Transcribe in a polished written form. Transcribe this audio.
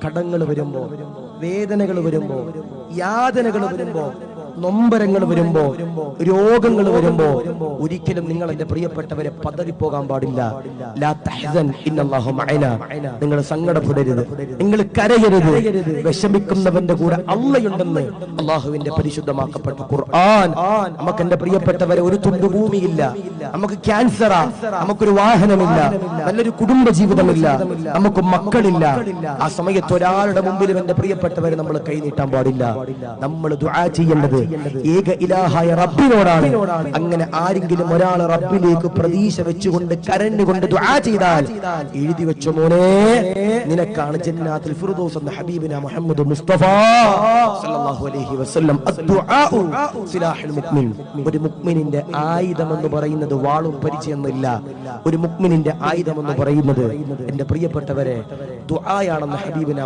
കടങ്ങൾ വരുമ്പോ, വേദനകൾ വരുമ്പോ, യാതനകൾ വരുമ്പോ, നൊമ്പരങ്ങൾ വരുമ്പോ, രോഗങ്ങൾ വരുമ്പോ ഒരിക്കലും നിങ്ങൾ എന്റെ പ്രിയപ്പെട്ടവരെ പതറിപ്പോകാൻ പാടില്ല. ലാ തഹ്സൻ ഇന്നല്ലാഹു മഅനാ. നിങ്ങൾ സങ്കടപ്പെടരുത്, നിങ്ങൾ കരയരുത്. വിഷമിക്കുന്നവന്റെ കൂടെ അള്ളയുണ്ടെന്ന് അള്ളാഹുവിന്റെ പരിശുദ്ധമാക്കപ്പെട്ട ഖുർആൻ. നമുക്ക് എന്റെ പ്രിയപ്പെട്ടവരെ ഒരു തുണ്ട് ഭൂമിയില്ല, നമുക്ക് ക്യാൻസറാ, നമുക്കൊരു വാഹനമില്ല, നല്ലൊരു കുടുംബ ജീവിതമില്ല, നമുക്ക് മക്കളില്ല. ആ സമയത്ത് ഒരാളുടെ മുമ്പിലും എന്റെ പ്രിയപ്പെട്ടവരെ നമ്മൾ കൈനീട്ടാൻ പാടില്ല. നമ്മൾ ദുആ ചെയ്യേണ്ടത് ഏക ഇലാഹായ റബ്ബിനോടാണ്. അങ്ങനെ ആരെങ്കിലും ഒരാൾ റബ്ബിലേക്ക് പ്രതീക്ഷ വെച്ചുകൊണ്ട് കരഞ്ഞുകൊണ്ട് ദുആ ചെയ്താൽ എഴുതി വെച്ച മോനെ, നിനക്കാണ് ജന്നാത്തുൽ ഫിർദൗസ് എന്ന ഹബീബിന മുഹമ്മദ് മുസ്തഫ സല്ലല്ലാഹു അലൈഹി വസല്ലം. അദ്ദുആഉ സിലാഹുൽ മുഅ്മിൻ. ഒരു മുഅ്മിനിന്റെ ആയുധം എന്ന് പറയുന്നത് വാളും പരിചയമൊന്നുമില്ല. ഒരു മുഅ്മിനിന്റെ ആയുധം എന്ന് പറയുന്നത് എന്റെ പ്രിയപ്പെട്ടവരെ ദുആയാണെന്ന് ഹബീബിന